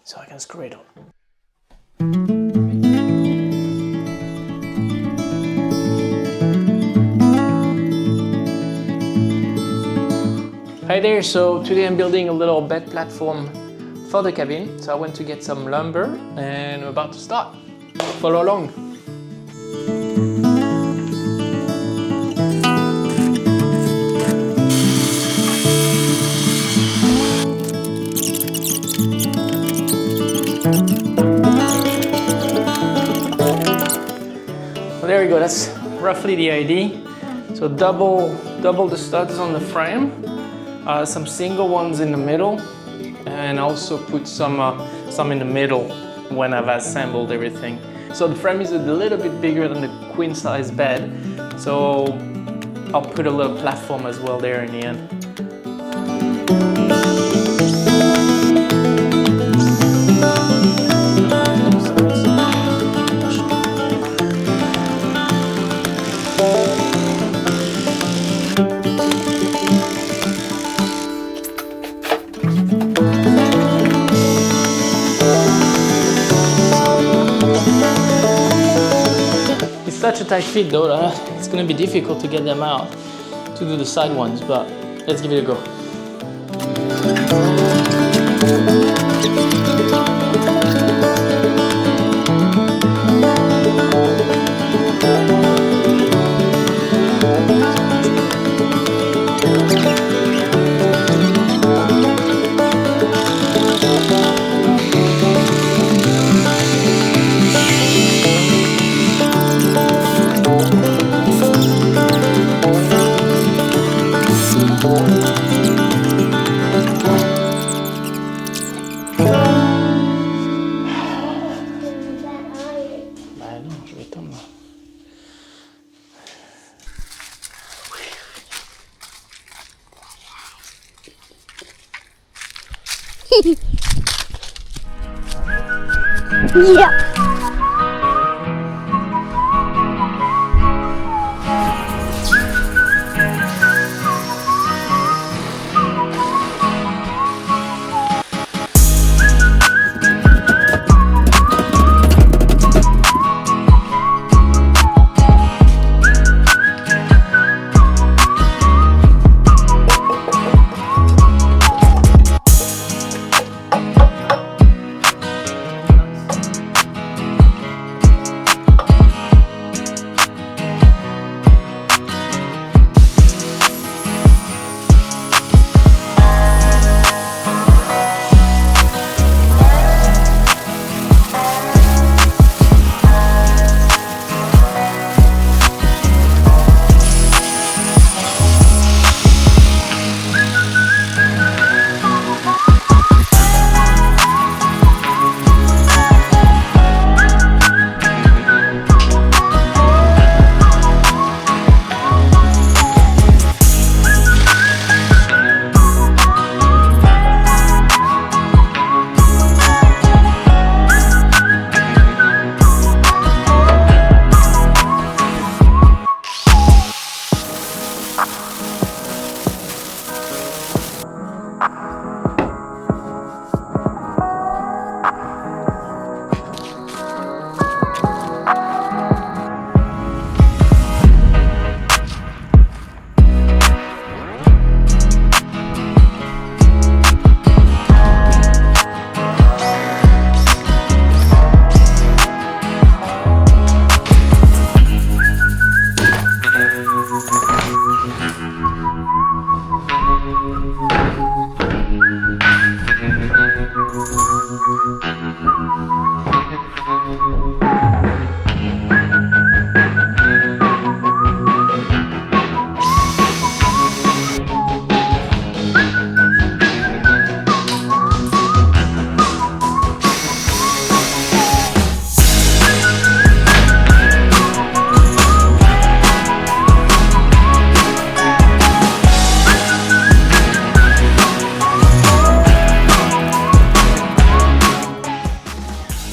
so I can screw it on. Hi there, so today I'm building a little bed platform for the cabin. So I went to get some lumber and I'm about to start. Follow along. So there we go, that's roughly the idea. So double the studs on the frame, some single ones in the middle, and also put some in the middle when I've assembled everything. So the frame is a little bit bigger than the queen size bed, so I'll put a little platform as well there in the end. Such a tight fit though, it's going to be difficult to get them out to do the side ones, but let's give it a go. Yeah.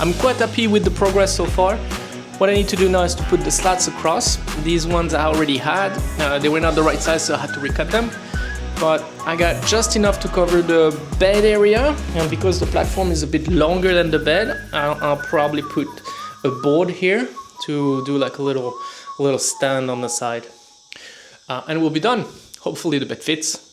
I'm quite happy with the progress so far. What I need to do now is to put the slats across. These ones I already had. They were not the right size, so I had to recut them. but I got just enough to cover the bed area, and because the platform is a bit longer than the bed, I'll probably put a board here to do like a little stand on the side, and we'll be done. Hopefully the bed fits.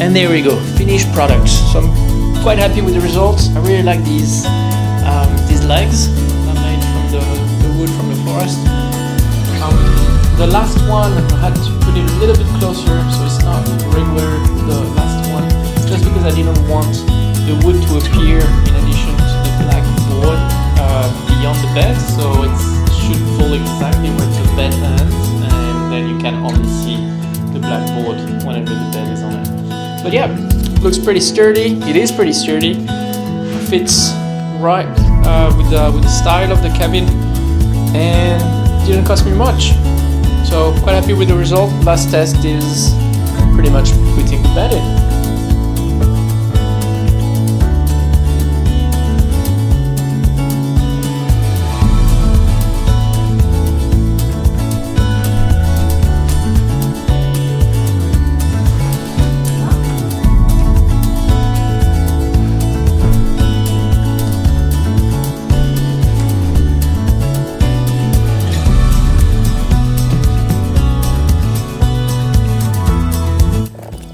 And there we go, finished product. So I'm quite happy with the results. I really like these legs I made from the wood from the forest. The last one I had to put it a little bit closer, so it's not regular, the last one, just because I didn't want the wood to appear in addition to the black board beyond the bed, so it should fall exactly where the bed ends, and then you can only see the black board whenever the bed is on it. But yeah, looks pretty sturdy. It is pretty sturdy. Fits right with the style of the cabin, and didn't cost me much. So quite happy with the result. Last test is pretty much putting the bed in.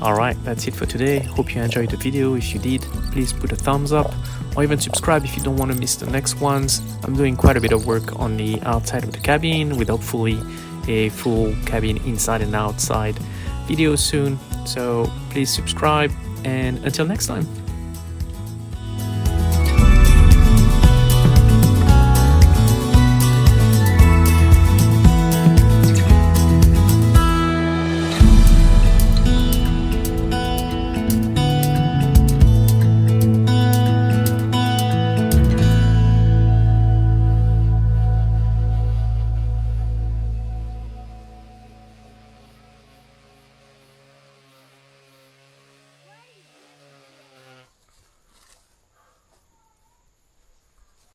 Alright, that's it for today. Hope you enjoyed the video. If you did, please put a thumbs up or even subscribe if you don't want to miss the next ones. I'm doing quite a bit of work on the outside of the cabin with hopefully a full cabin inside and outside video soon. So please subscribe, and until next time.